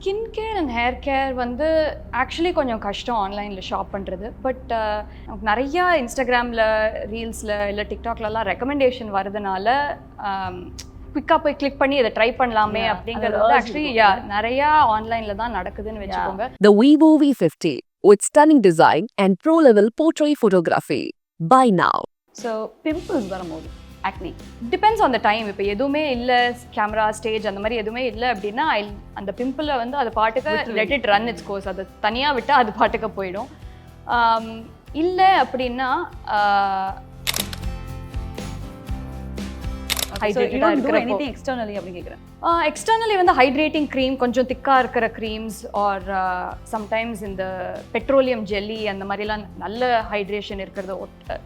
Skin care and hair care வந்து actually கொஞ்சம் கஷ்டம் ஆன்லைனில் ஷாப் பண்ணுறது. பட் நிறையா இன்ஸ்டாகிராமில், ரீல்ஸில் இல்லை டிக்டாக்லலாம் ரெக்கமெண்டேஷன் வரதுனால குவிக்காக போய் கிளிக் பண்ணி இதை ட்ரை பண்ணலாமே அப்படிங்கிறது வந்து ஆக்சுவலி நிறையா ஆன்லைனில் தான் நடக்குதுன்னு வச்சுக்கோங்க. The Vivo V50 with stunning design and pro-level portrait photography. Buy now. So pimples வரும்போது ஆக்னி டிபெண்ட்ஸ் ஆன் த டைம். இப்போ எதுவுமே இல்லை, கேமரா, ஸ்டேஜ் அந்த மாதிரி எதுவுமே இல்லை அப்படின்னா அந்த பிம்பிளை வந்து அது பாட்டுக்கு let it run it's course. அதை தனியாக விட்டால் அது பாட்டுக்கு போயிடும். இல்லை அப்படின்னா எக்ஸ்டர்னலி வந்து ஹைட்ரேட்டிங் க்ரீம், கொஞ்சம் திக்காக இருக்கிற க்ரீம்ஸ் ஆர் சம்டைம்ஸ் இந்த பெட்ரோலியம் ஜெல்லி அந்த மாதிரிலாம் நல்ல ஹைட்ரேஷன் இருக்கிறது,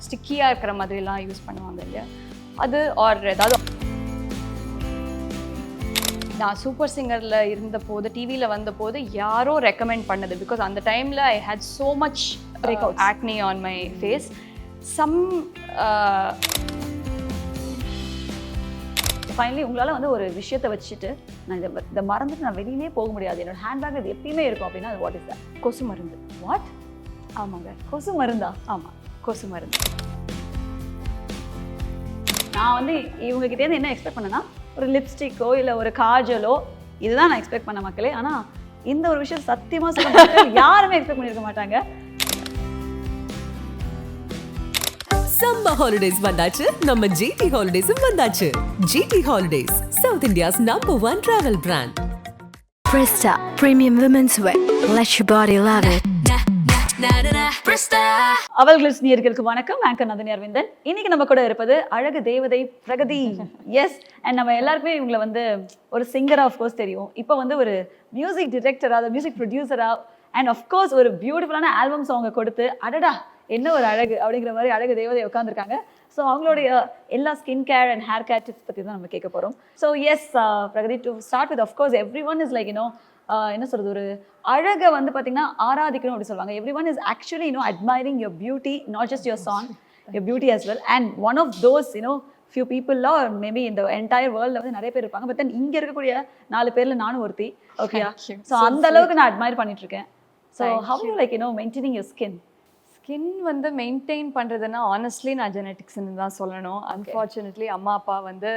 ஸ்டிக்கியாக இருக்கிற மாதிரிலாம் யூஸ் பண்ணுவாங்க இல்லையா, அது. ஆர் ஏதாவது நான் சூப்பர் சிங்கரில் இருந்த போது, டிவியில் வந்த போது யாரோ ரெக்கமெண்ட் பண்ணது. பிகாஸ் அந்த டைமில் I had so much acne on my face. Finally உங்களால் வந்து ஒரு விஷயத்தை வச்சுட்டு நான் இதை மறந்துட்டு நான் வெளியிலே போக முடியாது, என்னோட ஹேண்ட்பேக் இது எப்பயுமே இருக்கும் அப்படின்னா அது வாட் இஸ் தட்? கொசு மருந்து. வாட்? ஆமாங்க, கொசு மருந்தா? ஆமாம், கொசு மருந்து. நான் வந்து இவங்ககிட்டேருந்து என்ன எக்ஸ்பெக்ட் பண்ணேன்னா ஒரு லிப்ஸ்டிக்கோ இல்லை ஒரு காஜலோ இதுதான் நான் எக்ஸ்பெக்ட் பண்ண மக்களே. ஆனால் இந்த ஒரு விஷயம் சத்தியமாக சொல்ல யாருமே எக்ஸ்பெக்ட் பண்ணியிருக்க மாட்டாங்க. Summer holidays vandachu, நம்ம GT Holidays vandachu. GT Holidays, South India's #1 travel brand. Presta Premium Women's Wear. Let your body love it. AvalGlitz நேயர்களுக்கு வணக்கம். ஆங்கர் நந்தினி அரவிந்தன். இன்னைக்கு நம்ம கூட இருப்பது அழகு தேவதை பிரகதி. எஸ், அண்ட் நம்ம எல்லாருக்குமே இவங்களை வந்து ஒரு சிங்கரா ஆஃப்கோர்ஸ் தெரியும். இப்போ வந்து ஒரு மியூசிக் டிரெக்டரா, மியூசிக் ப்ரொடியூசரா, அண்ட் ஆஃப்கோர்ஸ் ஒரு பியூட்டிஃபுல்லான ஆல்பம் சாங்கை கொடுத்து அடடா என்ன ஒரு அழகு அப்படிங்கிற மாதிரி அழகு தேவதை உட்காந்துருக்காங்க. ஸோ அவங்களுடைய எல்லா skin care and hair care tips பற்றி தான் நம்ம கேட்க போகிறோம். So yes Pragati, to start with of course everyone is like என்ன சொல்கிறது, ஒரு அழகை வந்து பார்த்தீங்கன்னா ஆராதிக்கணும் அப்படி சொல்லுவாங்க. Everyone is actually admiring your beauty, not just your song, your beauty as well. And one of those few people or maybe in the entire world வந்து நிறைய பேர் இருப்பாங்க. பட் தென் இங்கே இருக்கக்கூடிய 4 பேர்ல நானும் ஒருத்தி. ஓகே, ஸோ அந்த அளவுக்கு நான் அட்மையர் பண்ணிட்டு இருக்கேன். So how you like maintaining your skin? Skin வந்து மெயின்டைன் பண்ணுறதுன்னா ஆனஸ்ட்லி நான் ஜெனட்டிக்ஸ்ன்னு தான் சொல்லணும். அன்ஃபார்ச்சுனேட்லி அம்மா அப்பா வந்து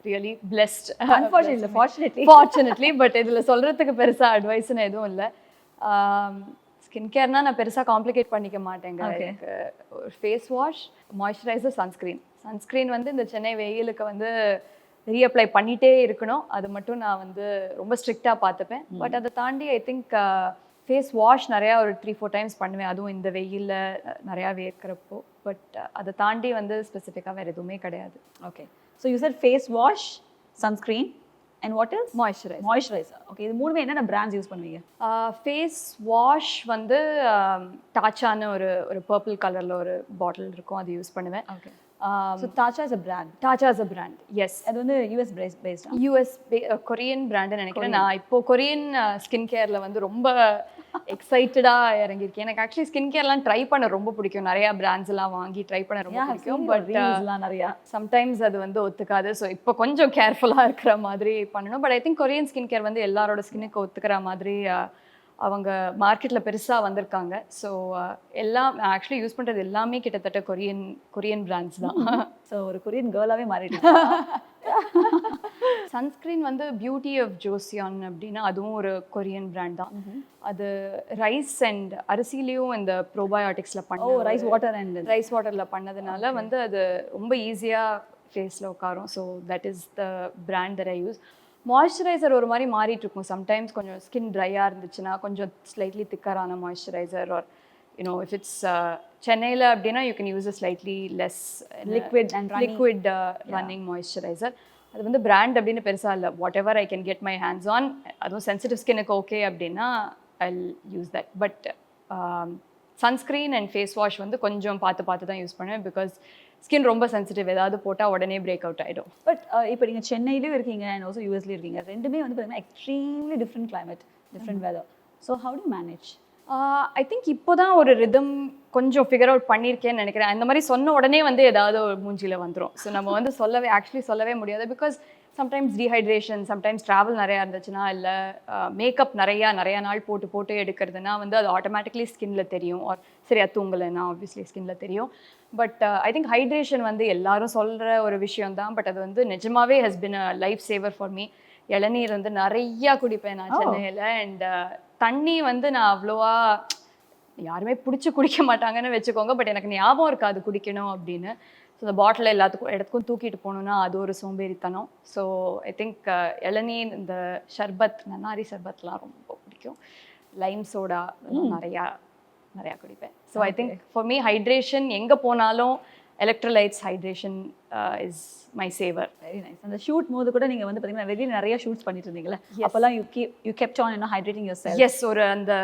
ரியலி பிளெஸ்ட். ஃபார்ச்சுனேட்லி பட் இதில் சொல்கிறதுக்கு பெருசாக அட்வைஸ்ன்னு எதுவும் இல்லை. ஸ்கின் கேர்னால் நான் பெருசாக காம்ப்ளிகேட் பண்ணிக்க மாட்டேங்க. எனக்கு ஒரு ஃபேஸ் வாஷ், மாய்ஸ்சரைசர், சன்ஸ்க்ரீன் வந்து இந்த சென்னை வெயிலுக்கு வந்து ரீஅப்ளை பண்ணிகிட்டே இருக்கணும். அது மட்டும் நான் வந்து ரொம்ப ஸ்ட்ரிக்டாக பார்த்துப்பேன். பட் அதை தாண்டி ஐ திங்க் ஃபேஸ் வாஷ் நிறையா ஒரு 3-4 டைம்ஸ் பண்ணுவேன், அதுவும் இந்த வெயிலில் நிறையா வேர்க்கிறப்போ. பட் அதை தாண்டி வந்து ஸ்பெசிஃபிக்காக வேறு எதுவுமே கிடையாது. Okay, so you said face wash, sunscreen and what is moisturiser. Okay, இது மூணுமே என்னென்ன பிராண்ட்ஸ் யூஸ் பண்ணுவீங்க? ஃபேஸ் வாஷ் வந்து டாச்சான்னு ஒரு பர்பிள் கலரில் ஒரு பாட்டில் இருக்கும், அது யூஸ் பண்ணுவேன். Okay, so Tatcha is a brand. Tatcha is a brand, yes. அது வந்து US based. கொரியன் பிராண்டுன்னு நினைக்கிறேன். நான் இப்போ கொரியன் ஸ்கின் கேரில் வந்து ரொம்ப எக்ஸைட்டடாக இறங்கியிருக்கேன். எனக்கு ஆக்சுவலி ஸ்கின் கேர்லாம் ட்ரை பண்ண ரொம்ப பிடிக்கும். நிறையா பிராண்ட்ஸ் எல்லாம் வாங்கி ட்ரை பண்ண ரொம்ப பிடிக்கும். பட் நிறையா சம்டைம்ஸ் அது வந்து ஒத்துக்காது. ஸோ இப்போ கொஞ்சம் கேர்ஃபுல்லாக இருக்கிற மாதிரி பண்ணணும். But I think Korean skin care வந்து எல்லாரோட ஸ்கின்னுக்கு ஒத்துக்கிற மாதிரி அவங்க மார்க்கெட்டில் பெருசாக வந்திருக்காங்க. ஸோ எல்லாம் ஆக்சுவலி யூஸ் பண்ணுறது எல்லாமே கிட்டத்தட்ட கொரியன் பிராண்ட்ஸ் தான். ஸோ ஒரு கொரியன் கேர்ளாகவே மாறிடுச்சு. சன்ஸ்க்ரீன் வந்து பியூட்டி ஆஃப் ஜோசியான் அப்படின்னா அதுவும் ஒரு கொரியன் பிராண்ட் தான். அது ரைஸ் அண்ட் அரிசிலையும் இந்த ப்ரோபயோட்டிக்ஸில் ரைஸ் வாட்டரில் பண்ணதுனால வந்து அது ரொம்ப ஈஸியாக ஃபேஸில் உட்காரும். So that is the brand that I use. Moisturiser ஒரு மாதிரி மாறிட்டு இருக்கும். சம்டைம்ஸ் கொஞ்சம் ஸ்கின் ட்ரையாக இருந்துச்சுன்னா கொஞ்சம் ஸ்லைட்லி திக்கரான மாய்ஸ்சரைசர், ஆர் if it's சென்னையில் அப்படின்னா you can use a slightly less liquid running moisturiser. அது வந்து பிராண்ட் அப்படின்னு பெருசாக இல்லை. Whatever I can get my hands on, அதுவும் சென்சிட்டிவ் ஸ்கின்னுக்கு ஓகே அப்படின்னா I use that. But sunscreen and face wash வந்து கொஞ்சம் பார்த்து தான் யூஸ் பண்ணுவேன். பிகாஸ் ஸ்கின் ரொம்ப சென்சிட்டிவ், ஏதாவது போட்டால் உடனே பிரேக் அவுட் ஆகிடும். பட் இப்போ நீங்கள் சென்னையிலையும் இருக்கீங்க அண்ட் ஆல்சோ யூஎஸ்லேயும் இருக்கீங்க. ரெண்டுமே வந்து பார்த்தீங்கன்னா extremely different climate, different weather. So how to manage? I think இப்போ தான் ஒரு ரிதம் கொஞ்சம் ஃபிகர் அவுட் பண்ணியிருக்கேன்னு நினைக்கிறேன். அந்த மாதிரி சொன்ன உடனே வந்து ஏதாவது ஒரு மூஞ்சியில் வந்துடும். ஸோ நம்ம வந்து சொல்லவே முடியாது. Because sometimes dehydration, sometimes travel நிறையா இருந்துச்சுன்னா, இல்லை மேக்கப் நிறையா நாள் போட்டு எடுக்கிறதுனா வந்து அது ஆட்டோமேட்டிக்லி ஸ்கின்ல தெரியும். ஆர் சரியா தூங்கலைன்னா ஆப்வியஸ்லி ஸ்கின்ல தெரியும். பட் ஐ திங்க் ஹைட்ரேஷன் வந்து எல்லாரும் சொல்கிற ஒரு விஷயம் தான். பட் அது வந்து நிஜமாவே has been a life saver for me. இளநீர் வந்து நிறையா குடிப்பேன் நான் சென்னையில். அண்ட் தண்ணி வந்து நான் அவ்வளோவா யாருமே பிடிச்சி குடிக்க மாட்டாங்கன்னு வச்சுக்கோங்க. பட் எனக்கு ஞாபகம் இருக்காது குடிக்கணும் அப்படின்னு. ஸோ இந்த பாட்டில் இடத்துக்கும் தூக்கிட்டு போகணுன்னா அது ஒரு சோம்பேறித்தனம். ஸோ ஐ திங்க் இளநீர், இந்த ஷர்பத், நன்னாரி ஷர்பத்லாம் ரொம்ப பிடிக்கும். லைம் சோடா நிறையா குடிப்பேன். So I think for me hydration எங்கே போனாலும் electrolytes, hydration is my saver. Very nice. அந்த ஷூட் போது கூட நீங்கள் வந்து பார்த்தீங்கன்னா வெளியே நிறைய ஷூட்ஸ் பண்ணிட்டு இருந்தீங்களா? அப்போல்லாம் you kept on hydrating yourself. Yes, ஒரு அந்த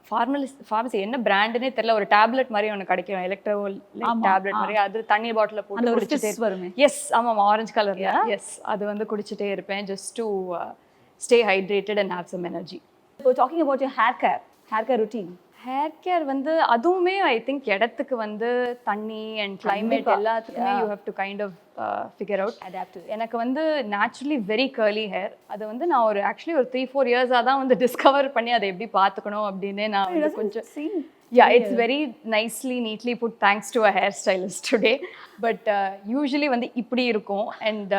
ஃபார்மசி என்ன பிராண்டுனே தெரியல, ஒரு டேப்லெட் மாதிரி ஒன்று கிடைக்கும், எலக்ட்ரோலைட் டேப்லெட் மாதிரி. அது தண்ணி பாட்டில் போட்டு குடிச்சிட்டே வருமே. எஸ், ஆமாம், ஆரஞ்சு கலர்ல. எஸ், அது வந்து குடிச்சிட்டே இருப்பேன் just to stay hydrated and have some energy. இப்போ talking about your hair care routine. Hair care வந்து அதுவுமே ஐ திங்க் இடத்துக்கு வந்து தண்ணி அண்ட் கிளைமேட் எல்லாத்துக்குமே you have to kind of figure out, adapt. எனக்கு வந்து நேச்சுரலி வெரி கர்லி ஹேர். அது வந்து நான் ஆக்சுவலி ஒரு 3-4 இயர்ஸாக தான் வந்து டிஸ்கவர் பண்ணி அதை எப்படி பார்த்துக்கணும் அப்படின்னு நான் வந்து கொஞ்சம் it's very nicely neatly put thanks to a hair stylist today. But usually வந்து இப்படி இருக்கும். அண்ட்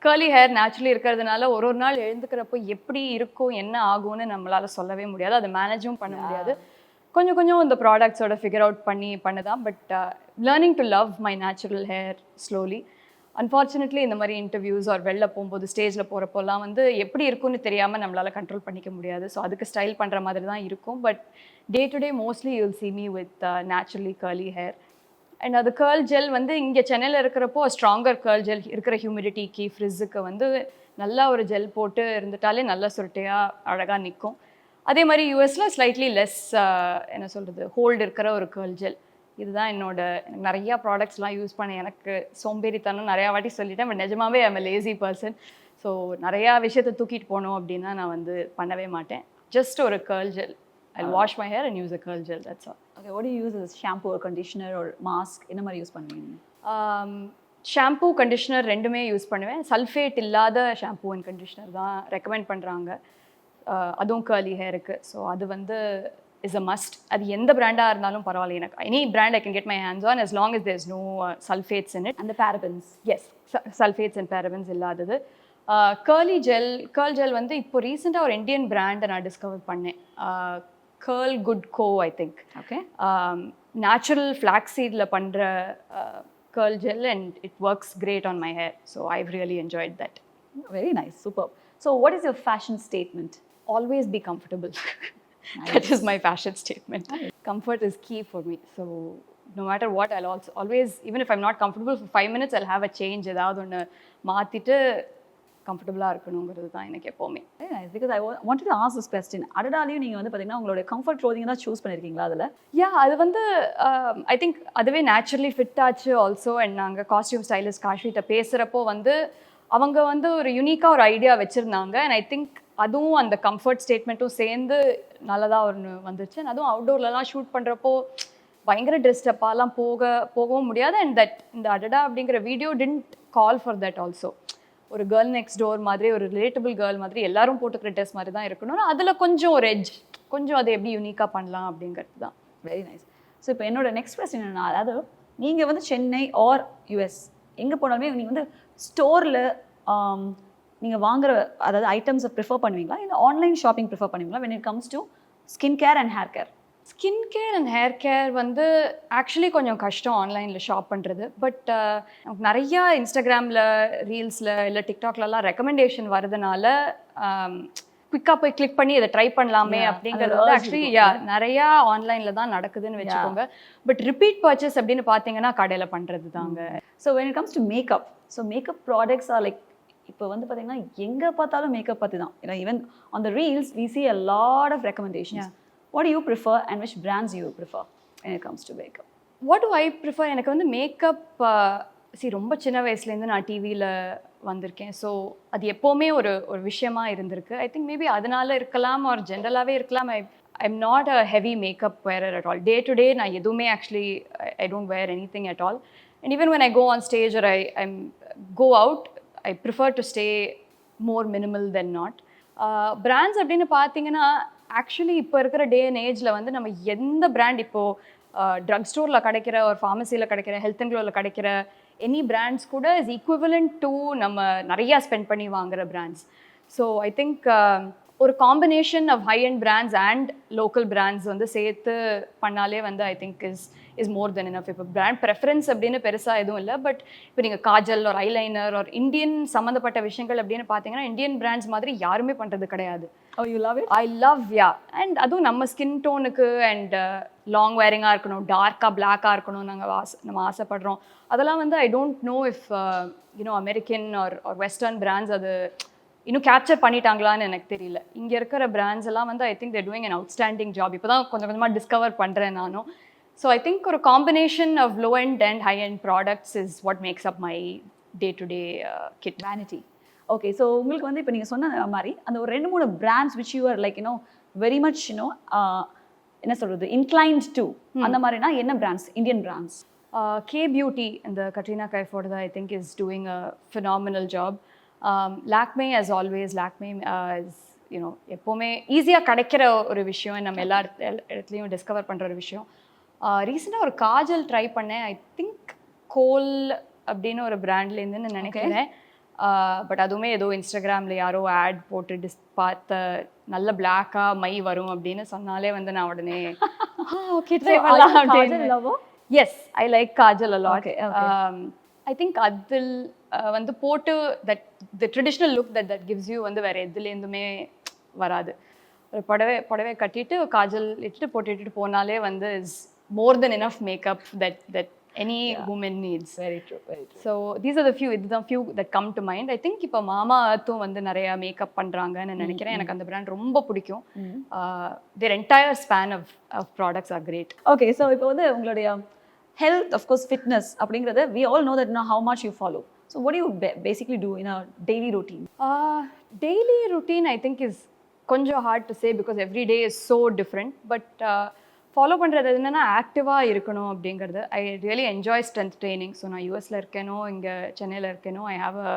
கர்லி ஹேர் நேச்சுரலி இருக்கிறதுனால ஒரு நாள் எழுந்துக்கிறப்போ எப்படி இருக்கும், என்ன ஆகும்னு நம்மளால சொல்லவே முடியாது. அதை மேனேஜும் பண்ண முடியாது. கொஞ்சம் இந்த ப்ராடக்ட்ஸோட ஃபிகர் அவுட் பண்ணதான். But learning to love my natural hair slowly. Unfortunately இந்த மாதிரி இன்டர்வியூஸ் ஆர் வெளில போகும்போது ஸ்டேஜில் போகிறப்போலாம் வந்து எப்படி இருக்குன்னு தெரியாமல் நம்மளால் கண்ட்ரோல் பண்ணிக்க முடியாது. ஸோ அதுக்கு ஸ்டைல் பண்ணுற மாதிரி தான் இருக்கும். But day to day mostly you will see me with naturally curly hair. And அது கேர்ள் ஜெல் வந்து இங்கே சென்னையில் இருக்கிறப்போ ஸ்ட்ராங்கர் கேர்ள் ஜெல் இருக்கிற ஹியூமிடிட்டிக்கு, ஃப்ரிட்ஜுக்கு வந்து நல்லா ஒரு ஜெல் போட்டு இருந்துட்டாலே நல்லா சுருட்டையாக அழகாக நிற்கும். அதே மாதிரி யூஎஸில் ஸ்லைட்லி லெஸ் என்ன சொல்கிறது ஹோல்டு இருக்கிற ஒரு கேர்ள் ஜெல். இதுதான் எனக்கு நிறையா ப்ராடக்ட்ஸ்லாம் யூஸ் பண்ண எனக்கு சோம்பேறித்தனம் நிறையா வாட்டி சொல்லிட்டேன். பட் நிஜமாவே I'm a lazy person. So நிறையா விஷயத்தை தூக்கிட்டு போகணும் அப்படின்னா நான் வந்து பண்ணவே மாட்டேன். ஜஸ்ட் ஒரு girl gel. I'll wash my hair and use a curl gel, that's all. Okay, what do you use as shampoo or conditioner or mask? என்ன மாதிரி யூஸ் பண்ணுவீங்க? ஷாம்பூ, கண்டிஷனர் ரெண்டுமே யூஸ் பண்ணுவேன். சல்ஃபேட் இல்லாத ஷாம்பூ அண்ட் கண்டிஷனர் தான் recommend பண்ணுறாங்க. அதுவும் curly ஹேருக்கு. ஸோ அது வந்து இஸ் அ மஸ்ட். அது எந்த பிராண்டாக இருந்தாலும் பரவாயில்ல, எனக்கு any brand I can get my hands on as long as there is no sulfates in it. அந்த parabens. Yes, sulfates and parabens இல்லாதது. கேர்ல் ஜெல் வந்து இப்போ ரீசெண்டாக ஒரு இந்தியன் பிராண்டை நான் டிஸ்கவர் பண்ணேன். Curl good go I think. Okay. Natural flax சீடில் பண்ணுற curl gel and it works great on my hair. So I've really enjoyed that. Very nice, superb. So what is your fashion statement? Always be comfortable. That is my fashion statement. Comfort is key for me. So no matter what, I'll also always, even if I'm not comfortable for 5 minutes, I'll have a change. ஏதாவது ஒன்று மாற்றிட்டு கம்ஃபர்டபுளாக இருக்கணுங்கிறது தான் எனக்கு எப்போவுமே. Very nice, because I wanted to ask this question. அடடாலையும் நீங்கள் வந்து பார்த்தீங்கன்னா உங்களோட கம்ஃபர்ட் க்ளோதிங் தான் சூஸ் பண்ணியிருக்கீங்களா அதில்? அது வந்து ஐ திங்க் அதுவே நேச்சுரலி ஃபிட் ஆச்சு ஆல்சோ. அண்ட் நாங்கள் காஸ்டியூம் ஸ்டைலிஸ்ட் காஷ்கிட்ட பேசுகிறப்போ வந்து அவங்க வந்து ஒரு யூனிக்காக ஒரு ஐடியா வச்சுருந்தாங்க. அண்ட் ஐ திங்க் அதுவும் அந்த கம்ஃபர்ட் ஸ்டேட்மெண்ட்டும் சேர்ந்து நல்லதாக ஒன்று வந்துச்சு. அண்ட் அதுவும் அவுட்டோர்லலாம் ஷூட் பண்ணுறப்போ பயங்கர ட்ரெஸ்டப்பாலாம் போகவும் முடியாது. அண்ட் இந்த அடடா அப்படிங்கிற video didn't call for that also. ஒரு கேர்ள் நெக்ஸ்ட் டோர் மாதிரி, ஒரு ரிலேட்டபிள் கேர்ள் மாதிரி எல்லாரும் போட்டுக்கிற ட்ரெஸ் மாதிரி தான் இருக்கணும். அதில் கொஞ்சம் ஒரு எட்ஜ், கொஞ்சம் அதை எப்படி யூனிக்காக பண்ணலாம் அப்படிங்கிறது தான். Very nice. ஸோ இப்போ என்னோட நெக்ஸ்ட் கொஸ்டின் என்னன்னா, அதாவது நீங்கள் வந்து சென்னை ஆர் யூஎஸ் எங்கே போனாலுமே நீங்கள் வந்து ஸ்டோரில் நீங்கள் வாங்குற அதாவது ஐட்டம்ஸை ப்ரிஃபர் பண்ணுவீங்களா, இல்லை ஆன்லைன் ஷாப்பிங் ப்ரிஃபர் பண்ணுவீங்களா when it comes to skin care and hair care? Skin care and hair care வந்து ஆக்சுவலி கொஞ்சம் கஷ்டம் ஆன்லைனில் ஷாப் பண்ணுறது. பட் நமக்கு நிறையா இன்ஸ்டாகிராமில், ரீல்ஸில், இல்லை டிக்டாக்லலாம் ரெக்கமெண்டேஷன் வரதுனால குயிக்காக போய் கிளிக் பண்ணி இதை ட்ரை பண்ணலாமே அப்படிங்கிறது வந்து ஆக்சுவலி நிறையா ஆன்லைனில் தான் நடக்குதுன்னு வச்சுக்கோங்க. பட் ரிப்பீட் பர்ச்சேஸ் அப்படின்னு பார்த்தீங்கன்னா கடையில் பண்ணுறது தாங்க. So when it comes to makeup, so makeup products are like இப்போ வந்து பார்த்தீங்கன்னா எங்கே பார்த்தாலும் மேக்கப் பற்றி தான். ஏன்னா even on the reels we see a lot of recommendations. What do you prefer and which brands you prefer when it comes to makeup? What do I prefer? எனக்கு வந்து மேக்கப் ரொம்ப சின்ன வயசுலேருந்து நான் டிவியில் வந்திருக்கேன். ஸோ அது எப்போவுமே ஒரு விஷயமா இருந்திருக்கு. ஐ திங்க் மேபி அதனால இருக்கலாம், ஒரு ஜென்ரலாகவே இருக்கலாம். I'm not a heavy makeup wearer at all. Day to day நான் எதுவுமே actually I don't wear anything at all. And even when I go on stage or I go out, I prefer to stay more minimal than not. Brands அப்படின்னு பார்த்தீங்கன்னா actually இப்போ இருக்கிற day and ஏஜில் வந்து நம்ம எந்த brand இப்போது drug ஸ்டோரில் கிடைக்கிற ஒரு ஃபார்மசியில் கிடைக்கிற ஹெல்த் அண்ட் க்ளோவில் கிடைக்கிற எனி பிராண்ட்ஸ் கூட இஸ் ஈக்குவலண்ட் டு நம்ம நிறையா ஸ்பெண்ட் பண்ணி வாங்குகிற பிராண்ட்ஸ். ஸோ ஐ திங்க் ஒரு combination of high end brands and local brands வந்து சேர்த்து பண்ணாலே வந்து I think is more than enough. இப்போ பிராண்ட் ப்ரெஃபரன்ஸ் அப்படின்னு பெருசாக எதுவும் இல்லை. பட் இப்போ நீங்கள் காஜல் ஒரு ஐலைனர் ஒரு இந்தியன் சம்மந்தப்பட்ட விஷயங்கள் அப்படின்னு பார்த்தீங்கன்னா இந்தியன் பிராண்ட்ஸ் மாதிரி யாருமே பண்ணுறது கிடையாது. You love it? I love yeah. And அதுவும் நம்ம ஸ்கின் டோனுக்கு அண்ட் லாங் வேரிங்காக இருக்கணும், டார்க்காக பிளாக்காக இருக்கணும் நம்ம ஆசைப்படுறோம். அதெல்லாம் வந்து I don't know if you know American R western brands அது இன்னும் கேப்சர் பண்ணிட்டாங்களான்னு எனக்கு தெரியல. இங்கே இருக்கிற பிராண்ட்ஸ் எல்லாம் வந்து I think they're doing an outstanding job. இப்போ தான் கொஞ்சம் கொஞ்சமாக டிஸ்கவர் பண்ணுறேன் நானும். ஸோ ஐ திங்க் ஒரு combination of low end and high end products is what makes up my day to day kit vanity. Okay, so உங்களுக்கு வந்து இப்போ நீங்கள் சொன்ன மாதிரி அந்த ஒரு 2-3 brands which you are like very much என்ன சொல்கிறது இன்க்ளைன்ட் டு, அந்த மாதிரினா என்ன brands? Indian brands. K Beauty இந்த கட்ரினா கைஃபோட I think is doing a phenomenal job. Lakme as always, Lakme is எப்போவுமே ஈஸியாக கிடைக்கிற ஒரு விஷயம், நம்ம எல்லா இடத்துலையும் டிஸ்கவர் பண்ணுற ஒரு விஷயம். ரீசெண்டாக ஒரு காஜல் ட்ரை பண்ணேன். ஐ திங்க் கோல் அப்படின்னு ஒரு பிராண்ட்லேருந்துன்னு நினைக்கிறேன். பட் அதுவுமே ஏதோ இன்ஸ்டாகிராமில் யாரோ ஆட் போட்டு பார்த்த நல்ல பிளாக்காக மை வரும் அப்படின்னு சொன்னாலே வந்து நான் உடனே ஓகே ட்ரை பண்ணலாம் அப்படின்னு. Yes, I like kajal a lot. I think அதில் வந்து போட்டு that the traditional look that gives you வந்து வேறு எதுலேருந்துமே வராது. ஒரு புடவை கட்டிட்டு காஜல் இட்டுட்டு போட்டுட்டு போனாலே வந்து is more then enough makeup that any woman needs. Very true, very true. So these are the few that come to mind. I think இப்போ மாமா அர்த்தும் வந்து நிறைய மேக்கப் பண்ணுறாங்கன்னு நினைக்கிறேன். எனக்கு அந்த பிராண்ட் ரொம்ப பிடிக்கும். their entire span of products are great. Okay, so இப்போ வந்து உங்களுடைய health, of course fitness அப்படிங்கிறது we all know that how much you follow. So what do you basically do in a daily routine? Daily routine I think is கொஞ்சம் hard to say because every day is so different. But follow பண்ணுறது என்னென்னா ஆக்டிவாக இருக்கணும் அப்படிங்கிறது. I really enjoy strength training. So நான் யூஎஸில் இருக்கேனோ இங்கே சென்னையில் இருக்கேனோ I have a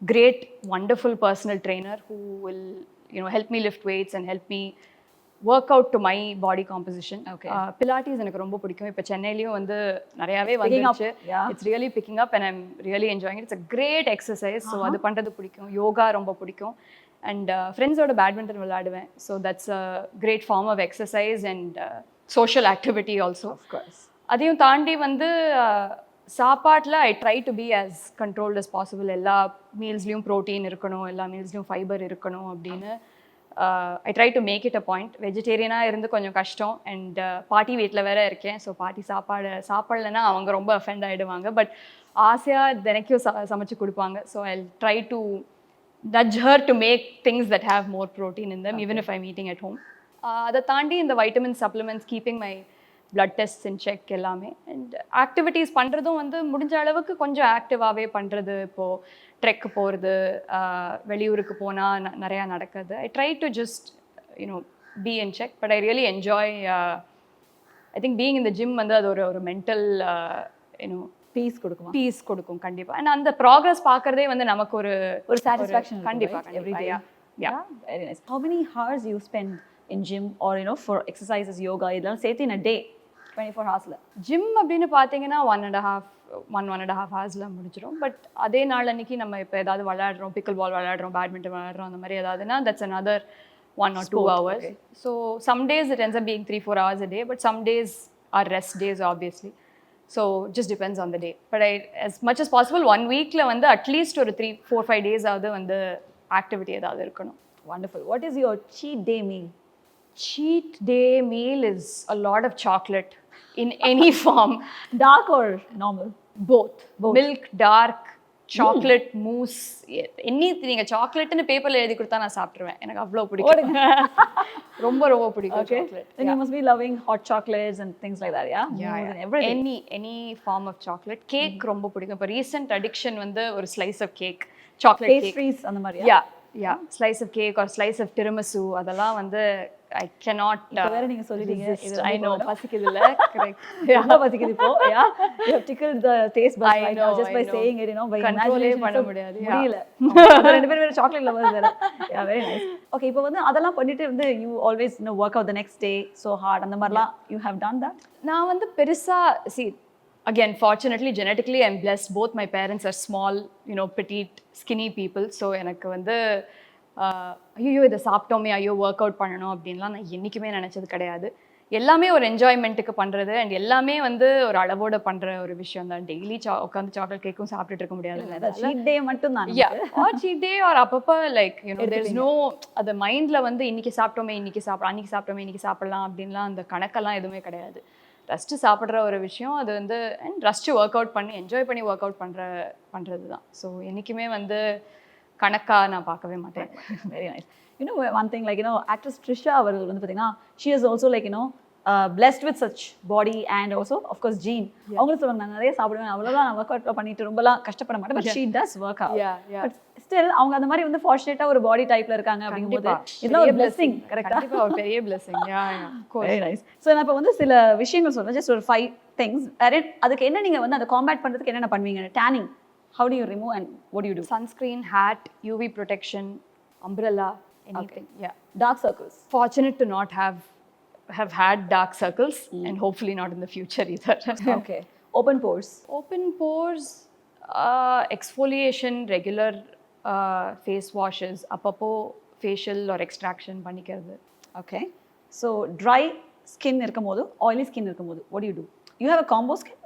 great wonderful personal trainer who will help me lift weights and help me work out to my body composition. Pilates எனக்கு ரொம்ப பிடிக்கும். இப்போ சென்னையிலையும் வந்து நிறையாவே வந்துச்சு. It's really picking up and I'm really enjoying it. It's a great exercise. So அது பண்ணுறது பிடிக்கும். யோகா ரொம்ப பிடிக்கும். அண்ட் ஃப்ரெண்ட்ஸோட பேட்மிண்டன் விளையாடுவேன். So that's a great form of exercise and social activity also. Of course. அதையும் தாண்டி வந்து சாப்பாட்டில் I try to be as controlled as possible. எல்லா மீல்ஸ்லேயும் ப்ரோட்டீன் இருக்கணும், எல்லா மீல்ஸ்லேயும் ஃபைபர் இருக்கணும் அப்படின்னு I try to make it a point. வெஜிடேரியனாக இருந்து கொஞ்சம் கஷ்டம். அண்ட் பாட்டி வீட்டில் வேற இருக்கேன். ஸோ பாட்டி சாப்பாடலைன்னா அவங்க ரொம்ப அஃபெண்ட் ஆகிடுவாங்க. பட் ஆசையாக தினைக்கும் சமைச்சு கொடுப்பாங்க. So I try to nudge her to make things that have more protein in them, even if I'm eating at home. அதை தாண்டி இந்த vitamin supplements, keeping my blood test in check எல்லாமே. And activities பண்ணுறதும் வந்து முடிஞ்ச அளவுக்கு கொஞ்சம் ஆக்டிவாகவே பண்ணுறது. இப்போது ட்ரெக் போகிறது, வெளியூருக்கு போனால் நிறையா நடக்குது. I try to just be in check. But I really enjoy I think being in the gym வந்து அது ஒரு மென்டல் பீஸ் கொடுக்கும் கண்டிப்பாக. அண்ட் அந்த ப்ராக்ரஸ் பார்க்குறதே வந்து நமக்கு ஒரு சாட்டிஸ்ஃபேக்ஷன். கண்டிப்பாக. Yeah, very nice. How many hours you spend in gym or for exercises, yoga, இதெல்லாம் சேர்த்து in a day 24 hours? Gym அப்படின்னு பார்த்தீங்கன்னா 1.5 hours முடிச்சிடும். பட் அதே நாள் அன்னைக்கு நம்ம இப்போ ஏதாவது விளையாடுறோம், பிக்கிள் பால் விளையாடுறோம், பேட்மிண்டன் விளையாடுறோம், அந்த மாதிரி ஏதாவதுனா that's another 1 or 2 hours. Okay. So some days it ends up being 3-4 hours a day, but some days are rest days obviously. So just depends on the day. But as much as possible 1 weekல வந்து at least ஒரு 3-4-5 days ஆவது வந்து activity ஏதாவது இருக்கணும். Wonderful. What is your cheat day meal? Cheat day meal is a lot of chocolate in any form. Dark or normal? Both. Milk, dark, chocolate, mousse, anything. நீங்க சாக்லேட்னு பேப்பர்ல எழுதி கொடுத்தா நான் சாப்பிட்டுருவேன். எனக்கு அவ்வளோ பிடிக்கும். ரொம்ப பிடிக்கும் chocolate. Then you must be loving hot chocolates and things like that, yeah? Yeah. Everything. Any form of chocolate. Cake ரொம்ப பிடிக்கும். இப்போ recent addiction வந்து ஒரு slice of cake. Chocolate pastries அந்த மாதிரியா? Yeah. yeah, slice of cake or slice of tiramisu, அதெல்லாம் வந்து I cannot இப்போ வேற நீங்க சொல்லிட்டீங்க resist. I know, பசிக்குதுல்ல, correct. ரொம்ப பசிக்குது இப்போ. Yeah, you have tickled the taste buds right now just by I know. saying it, you know, by Control imagination பண்ண itself முடியாது. முடியல. ரெண்டு பேரும் வேற சாக்லேட் லவர்ஸ் வேற. Yeah, very nice. Okay, இப்போ வந்து அதெல்லாம் பண்ணிட்டு வந்து you always, you know, work out the next day so hard அந்த மாதிரிலாம் you have done that? நான் வந்து பெருசா see again fortunately genetically I'm blessed, both my parents are small, you know, petite skinny people, so எனக்கு வந்து ஐயோ இதை சாப்பிட்டோமே ஐயோ ஒர்க் அவுட் பண்ணணும் அப்படின்லாம் நான் என்றைக்குமே நினச்சது கிடையாது. எல்லாமே ஒரு என்ஜாய்மெண்ட்டுக்கு பண்ணுறது அண்ட் எல்லாமே வந்து ஒரு அளவோட பண்ணுற ஒரு விஷயம் தான். டெய்லி உட்காந்து சாக்லேட் கேக்கும் சாப்பிட்டுட்டு இருக்க முடியாது. சீட் டே மட்டும் தான். ஆர் சீட் டே ஆர் அப்பப்போ like you know there is no அது மைண்டில் வந்து இன்னைக்கு சாப்பிட்டோமே இன்னைக்கு சாப்பிடலாம், அன்றைக்கி சாப்பிட்டோமே இன்னைக்கு சாப்பிடலாம் அப்படின்லாம் அந்த கணக்கெல்லாம் எதுவுமே கிடையாது. ரஸ்ட்டு சாப்பிட்ற ஒரு விஷயம் அது வந்து அண்ட் ரஸ்ட்டு ஒர்க் அவுட் பண்ணி என்ஜாய் பண்ணி ஒர்க் அவுட் பண்ணுறது தான். ஸோ என்றைக்குமே வந்து கணக்காக நான் பார்க்கவே மாட்டேன். Very nice. You know, one thing, like, you know, actress Trisha அவர்கள் வந்து பார்த்தீங்கன்னா she is also like, you know, blessed with such body and also of course gene. அவங்களும் சொல்லுவாங்க நான் நிறைய சாப்பிடுவேன், அவ்வளோதான் நான் ஒர்க் அவுட் பண்ணிட்டு ரொம்பலாம் கஷ்டப்பட மாட்டேன், but she does work out. But still அவங்க அந்த மாதிரி வந்து ஃபார்ச்சுனேட்டாக ஒரு பாடி டைப்ல இருக்காங்க அப்படிங்கும்போது இதெல்லாம் ஒரு blessing. கரெக்டா? ஒரு பெரிய blessing. Very nice. So நான் இப்போ வந்து சில விஷயங்கள் சொல்றேன், just ஒரு 5 things. அதுக்கு என்ன நீங்க வந்து அதை காம்பேட் பண்றதுக்கு என்னென்ன பண்ணுவீங்க? Tanning, how do you remove and what do you do? Sunscreen, hat, UV protection, umbrella, anything. Okay. Dark circles. Fortunate to not have had dark circles and hopefully not in the future either. Okay. Open pores. Open pores, exfoliation, regular face washes, அப்பப்போ facial or extraction பண்ணிக்கிறது. Okay. So dry skin இருக்கும்போது, oily skin இருக்கும்போது, what do you do? You have a combo skin?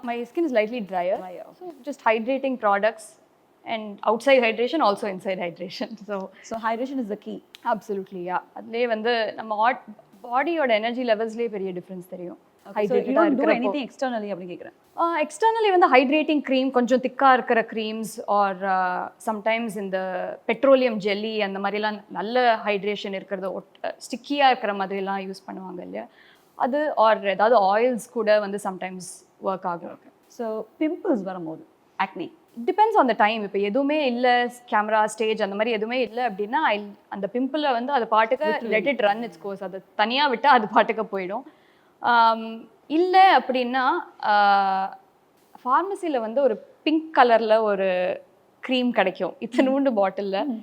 My skin is lightly drier. So just hydrating products and outside hydration, also inside hydration. So hydration is the key. Absolutely, yeah. அதுலேயே வந்து நம்ம பாடியோட energy லெவல்ஸ்லேயே பெரிய difference தெரியும். So you don't do anything externally அப்படி கேட்குறேன். Externally வந்து hydrating cream, கொஞ்சம் திக்காக இருக்கிற க்ரீம்ஸ் ஆர் சம்டைம்ஸ் இந்த பெட்ரோலியம் ஜெல்லி அந்த மாதிரிலாம் நல்ல ஹைட்ரேஷன் இருக்கிறத ஸ்டிக்கியாக இருக்கிற மாதிரிலாம் யூஸ் பண்ணுவாங்க இல்லையா, அது ஆர் ஏதாவது ஆயில்ஸ் கூட வந்து சம்டைம்ஸ் ஒர்க் ஆகும். ஸோ பிம்பிள்ஸ் வரும்போது ஆக்னி டிபெண்ட்ஸ் ஆன் த டைம். இப்போ எதுவுமே இல்லை, கேமரா ஸ்டேஜ் அந்த மாதிரி எதுவுமே இல்லை அப்படின்னா அந்த பிம்பிளை வந்து அது பாட்டுக்கு let it run it's course, அதை தனியாக விட்டால் அது பாட்டுக்கு போயிடும். இல்லை அப்படின்னா ஃபார்மசியில் வந்து ஒரு பிங்க் கலரில் ஒரு க்ரீம் கிடைக்கும் இத்தனூண்டு பாட்டிலில்,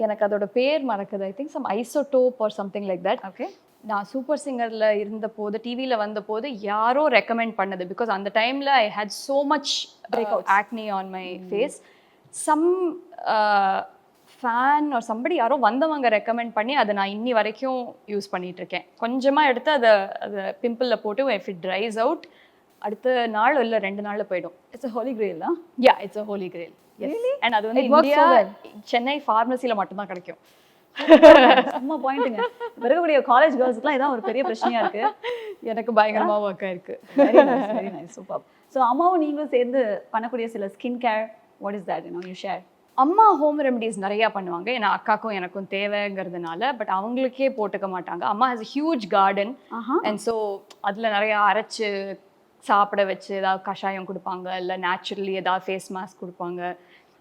எனக்கு அதோட பேர் மறக்குது. I think some isotope or something like that. Okay. நான் சூப்பர் சிங்கரில் இருந்த போது டிவியில் வந்த போது யாரோ ரெக்கமெண்ட் பண்ணது, பிகாஸ் அந்த டைமில் I had so much acne on my face. Some fan or somebody யாரோ வந்தவங்க ரெக்கமெண்ட் பண்ணி அதை நான் இன்னி வரைக்கும் யூஸ் பண்ணிகிட்ருக்கேன். கொஞ்சமாக எடுத்து அதை பிம்பிளில் போட்டு இஃப் இட் ட்ரைஸ் அவுட் அடுத்த நாள் இல்லை 2 நாளில் போயிடும். இட்ஸ் அ ஹோலி கிரெயில் தான். Yeah, it's a holy grail. And அது வந்து இந்தியா சென்னை ஃபார்மசியில் மட்டும்தான் கிடைக்கும். சும்மா பாயிண்ட்டுங்க. இருக்கக்கூடிய காலேஜ் கேர்ள்ஸ்க்குலாம் இதான் ஒரு பெரிய பிரச்சனையா இருக்கு. எனக்கு பயங்கரமாக ஒர்க் ஆயிருக்கு. Very nice, super. ஸோ அம்மாவும் நீங்களும் சேர்ந்து பண்ணக்கூடிய சில skin care, what is that, you share? அம்மா ஹோம் ரெமடிஸ் நிறையா பண்ணுவாங்க, ஏன்னா அக்காக்கும் எனக்கும் தேவைங்கிறதுனால. பட் அவங்களுக்கே போட்டுக்க மாட்டாங்க. அம்மா has a huge garden and so அதில் நிறையா அரைச்சி சாப்பிட வச்சு ஏதாவது கஷாயம் கொடுப்பாங்க, இல்லை நேச்சுரலி ஏதாவது ஃபேஸ் மாஸ்க் கொடுப்பாங்க.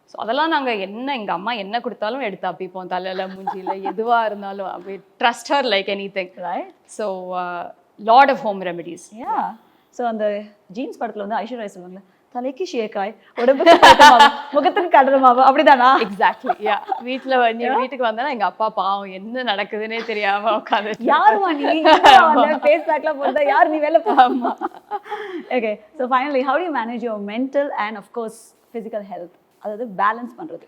ஸோ அதெல்லாம் நாங்கள் எங்கள் அம்மா என்ன கொடுத்தாலும் எடுத்து அப்பிப்போம், தலையில் மூஞ்சியில் எதுவாக இருந்தாலும். அப்படி trust her like anything. Right. So lot of home remedies. Yeah. So அந்த ஜீன்ஸ் படத்தில் வந்து ஐஸ்வர்யா சொல்லுவாங்க, தலைக்கு ஷேக்காய் உடம்புக்கு முகத்துக்கு கடலமாவு, அப்படிதானா? எக்ஸாக்ட்லி, யா. வீட்டுக்கு வந்தா எங்க அப்பா பாவம் என்ன நடக்குதுன்னே தெரியாம உட்காந்து, யாருமா நீ ஃபேஸ் பேக்லாம் போட்டா யார் நீ வேலை போகாமா. Okay. So finally how do you manage your mental and of course physical health, அதாவது பேலன்ஸ் பண்ணுறது?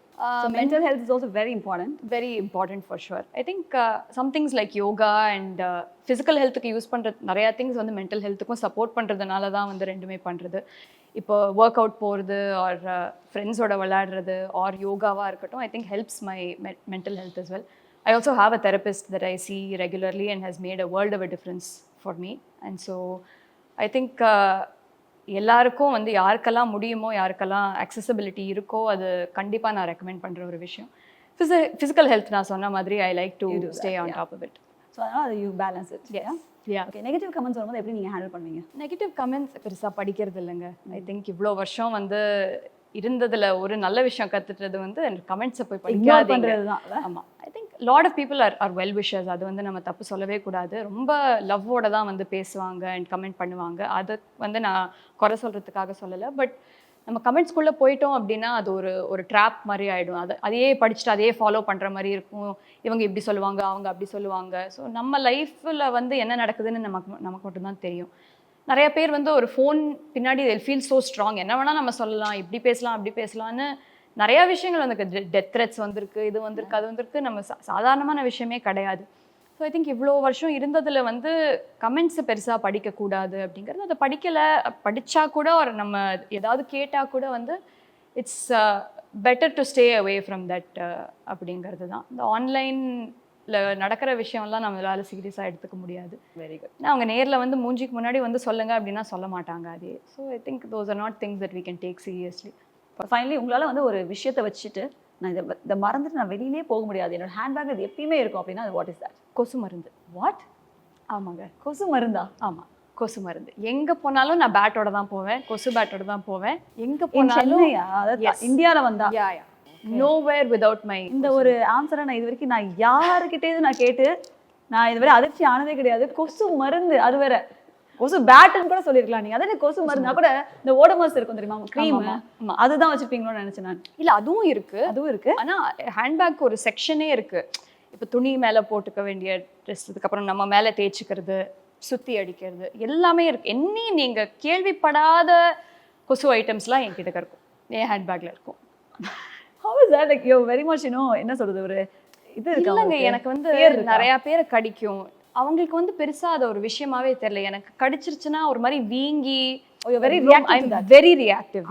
Mental health is also very important. Very important for sure. I think some things like yoga and physical ஹெல்த்துக்கு use பண்ணுற நிறையா things வந்து mental ஹெல்த்துக்கும் support பண்ணுறதுனால தான் வந்து ரெண்டுமே பண்ணுறது. இப்போ ஒர்க் அவுட் போகிறது ஆர் ஃப்ரெண்ட்ஸோட விளையாடுறது ஆர் யோகாவாக இருக்கட்டும், I think helps my mental health as well. I also have a therapist that I see regularly and has made a world of a difference for me. And so I think எல்லாருக்கும் வந்து யாருக்கெல்லாம் முடியுமோ, யாருக்கெல்லாம் accessibility இருக்கோ, அது கண்டிப்பாக நான் recommend பண்ணுற ஒரு விஷயம். ஃபிசிக்கல் ஹெல்த் நான் சொன்ன மாதிரி I like to stay on top of it. So அதனால் you balance it. Yeah. Okay. Negative comments வரும்போது எப்படி நீங்கள் ஹேண்டில் பண்ணுவீங்க? நெகட்டிவ் கமெண்ட்ஸ் பெருசாக படிக்கிறது இல்லைங்க. ஐ திங்க் இவ்வளோ வருஷம் வந்து இருந்ததுல ஒரு நல்ல விஷயம் கத்துட்டது வந்து கமெண்ட்ஸை போய் இக்னோர் படிக்காதீங்க. பண்றதுதான். ஆமா, I think lot of people are well wishers. அது வந்து நம்ம தப்பு சொல்லவே கூடாது. ரொம்ப லவ்வோட தான் வந்து பேசுவாங்க அண்ட் கமெண்ட் பண்ணுவாங்க. அதை வந்து நான் குறை சொல்றதுக்காக சொல்லலை. பட் நம்ம கமெண்ட்ஸ்குள்ளே போயிட்டோம் அப்படின்னா அது ஒரு ட்ராப் மாதிரி ஆகிடும். அதையே படிச்சுட்டு அதையே ஃபாலோ பண்ணுற மாதிரி இருக்கும். இவங்க இப்படி சொல்லுவாங்க, அவங்க அப்படி சொல்லுவாங்க. ஸோ நம்ம லைஃப்பில் வந்து என்ன நடக்குதுன்னு நமக்கு மட்டும்தான் தெரியும். நிறைய பேர் வந்து ஒரு ஃபோன் பின்னாடி ஃபீல் ஸோ ஸ்ட்ராங், என்ன வேணால் நம்ம சொல்லலாம், இப்படி பேசலாம் அப்படி பேசலான்னு நிறையா விஷயங்கள் வந்து டெத் த்ரெட்ஸ் வந்திருக்கு, இது வந்திருக்கு, அது வந்திருக்கு. நம்ம சாதாரணமான விஷயமே கிடையாது. ஸோ ஐ திங்க் இவ்வளோ வருஷம் இருந்ததில் வந்து கமெண்ட்ஸை பெருசாக படிக்கக்கூடாது அப்படிங்கிறது. அதை படித்தா கூட ஒரு நம்ம ஏதாவது கேட்டால் கூட வந்து it's better to stay away from that அப்படிங்கிறது தான். இந்த ஆன்லைனில் நடக்கிற விஷயம்லாம் நம்மளால் சீரியஸாக எடுத்துக்க முடியாது. Very good. ஏன்னா அவங்க நேரில் வந்து மூஞ்சிக்கு முன்னாடி வந்து சொல்லுங்க அப்படின்னா சொல்ல மாட்டாங்க அதே. So I think those are not things that we can take seriously. Finally உங்களால் வந்து ஒரு விஷயத்தை வச்சுட்டு நான் இதை மறந்துட்டு நான் வெளியிலே போக முடியாது, என்னோட ஹேண்ட்பேக் இது எப்பயுமே இருக்கும் அப்படின்னா அது வாட் இஸ் தட்? கொசு மருந்து. வாட்? ஆமாங்க, கொசு மருந்தா? ஆமாம், கொசு மருந்து. எங்கே போனாலும் நான் பேட்டோட தான் போவேன், கொசு பேட்டோட தான் போவேன். எங்கே போனாலும் இந்தியாவில் வந்தா நோவேர் வித்வுட் மை. இந்த ஒரு ஆன்சரை நான் இது வரைக்கும் நான் யாருக்கிட்டேயும் நான் கேட்டு நான் இதுவரை அதிர்ச்சி ஆனதே கிடையாது. கொசு மருந்து, அது வேற கொசு பேட்டுன்னு கூட சொல்லிருக்கலாம் நீங்க. அதான் கொசு மருந்தா கூட இந்த ஓடோமோஸ் இருக்கும் தெரியுமா, க்ரீம், அதுதான் வச்சிருப்பீங்களோன்னு நினைச்சேன் நான். இல்ல அதுவும் இருக்கு. ஆனா ஹேண்ட்பேக் ஒரு செக்ஷனே இருக்கு. இப்போ துணி மேல போட்டுக்க வேண்டிய ட்ரெஸ், அதுக்கப்புறம் நம்ம மேல தேய்ச்சிக்கிறது, சுத்தி அடிக்கிறது, எல்லாமே இருக்கு. நீங்க கேள்விப்படாத கொசு ஐட்டம்ஸ்லாம் என்கிட்ட இருக்கும், என் ஹேண்ட்பேக்ல இருக்கும். How is that? Like you're very much, என்ன சொல்றது, ஒரு இது இருக்கு. இல்லைங்க, எனக்கு வந்து நிறைய பேரை கடிக்கும். அவங்களுக்கு வந்து பெருசா அது ஒரு விஷயமாவே தெரியல. எனக்கு கடிச்சிருச்சுன்னா ஒரு மாதிரி வீங்கி வெரி ரியாக்டிவ்.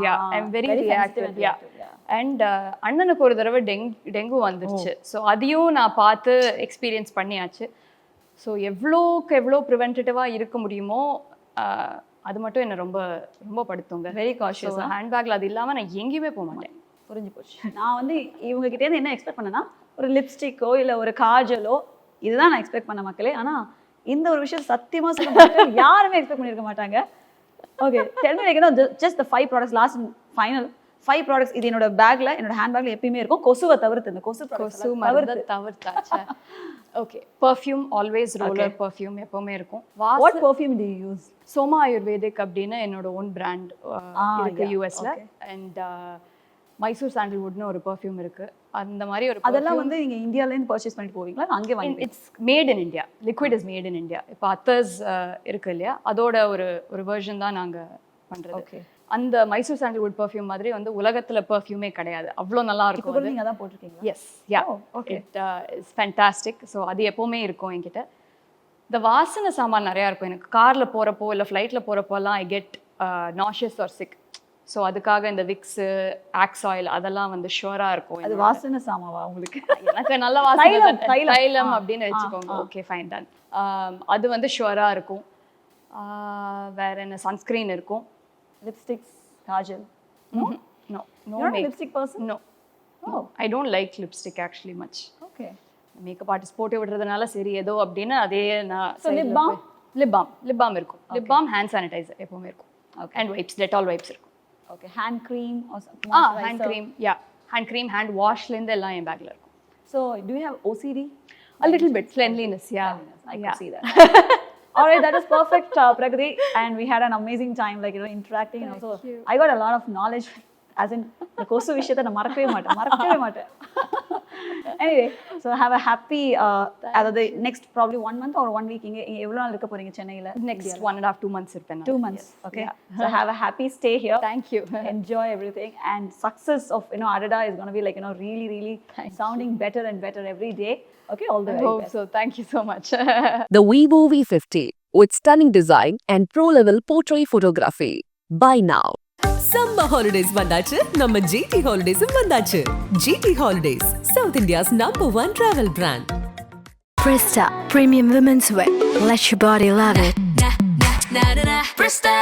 அண்ட் அண்ணனுக்கு ஒரு தடவை டெங்கு வந்துருச்சு. ஸோ அதையும் நான் பார்த்து எக்ஸ்பீரியன்ஸ் பண்ணியாச்சு. ஸோ எவ்வளோ ப்ரிவென்டிவாக இருக்க முடியுமோ அது மட்டும் என்னை ரொம்ப ரொம்ப படுத்துங்க. Very cautious. ஹேண்ட்பேக்கில் அது இல்லாமல் நான் எங்கேயுமே போக மாட்டேன். புரிஞ்சு போச்சு. நான் வந்து இவங்க கிட்டேருந்து என்ன எக்ஸ்பெக்ட் பண்ணேன்னா ஒரு லிப்ஸ்டிக்கோ இல்லை ஒரு காஜலோ இதுதான் நான் எக்ஸ்பெக்ட் பண்ண மக்களே. ஆனால் இந்த ஒரு விஷயம் சத்தியமாக சொல்ல யாருமே எக்ஸ்பெக்ட் பண்ணியிருக்க மாட்டாங்க. Okay, tell me like just the 5 products, last final 5 products. இது என்னோட பேக்ல, என்னோட ஹேண்ட்பேக்ல எப்பயுமே இருக்கும். கொசுவை தவிர்த்து, இந்த கொசு தவிர்த்தாச்சா? Okay, perfume always roller perfume எப்பவுமே இருக்கும். What perfume do you use? Soma ayurvedic அப்படின்னு என்னோட ஓன் பிராண்ட் இருக்கு யூஎஸ்ல. அண்ட் மைசூர் சாண்டல்வுட்னு ஒரு பர்ஃப்யூம் இருக்கு. அந்த மாதிரி ஒரு அதெல்லாம் வந்து நீங்க இந்தியால இருந்து பர்ச்சேஸ் பண்ணிட்டு போவீங்களா, அங்கே வாங்கி? It's made in India. Liquid is made in India. இப்போ அத்தர்ஸ் இருக்கு இல்லையா, அதோட ஒரு வெர்ஷன் தான் நாங்க பண்றது. ஓகே, அந்த மைசூர் சாண்டல்வுட் பர்ஃப்யூம் மாதிரி வந்து உலகத்துல பர்ஃப்யூமே கிடையாது. அவ்வளோ நல்லா இருக்கும். நீங்க அதான் போட்டிருக்கீங்களா? Yes, yeah. Okay, it is fantastic. So அது எப்பவுமே இருக்கும் என்கிட்ட. இந்த வாசனை சாமான் நிறையா இருக்கும். எனக்கு கார்ல போறப்போ இல்லை ஃப்ளைட்ல போறப்போலாம் I get nauseous or sick. So அதுக்காக இந்த விக்ஸு, ஆக்ஸ் ஆயில் அதெல்லாம் வந்து ஷுவரா இருக்கும். அது வாசனை சாமாவா உங்களுக்கு? எனக்கு நல்ல வாசனை, தைலம் அப்படின்னு வச்சுக்கோங்க. Okay, fine, done. அது வந்து ஷுவரா இருக்கும். வேற என்ன, சன்ஸ்கிரீன் இருக்கும். Lipsticks, kajal? No lipstick person? No, I don't like lipstick actually much. Okay, makeup artist போட்டு விடுறதுனால சரி ஏதோ அப்படின்னு அதே நான். லிப் பாம் இருக்கும். லிப் பாம், ஹேண்ட் சானிடைசர் எப்பவுமே இருக்கும். அண்ட் வைப்ஸ், டெட்டால் வைப்ஸ் இருக்கும். Okay, hand cream? Hand cream, yeah. Hand cream, hand வாஷ்லேருந்து எல்லாம் என் பேக்ல இருக்கும். So do you have OCD? A little bit. Cleanliness, yeah. I can see that. All right, that is perfect, Pragathi, and we had an amazing time, like, interacting. And also I got a lot of knowledge, as in the kosu vishayatha na marakave maten. Anyway, so have a happy the next probably 1 month or 1 week inge evlo naal irukka poringa Chennai la? Next 1.5 2 months irpen. 2 months. Yes. Okay, yeah. So have a happy stay here. Thank you. Enjoy everything, and success of Adada is going to be like really sounding better and better every day. Okay, all the very best. So thank you so much. The Vivo V50 with stunning design and pro-level portrait photography. Buy now. Summer holidays vandachu, நம்ம GT Holidays vandachu. GT Holidays, South India's #1 travel brand. Presta Premium Women's Wear. Let your body love it. Presta.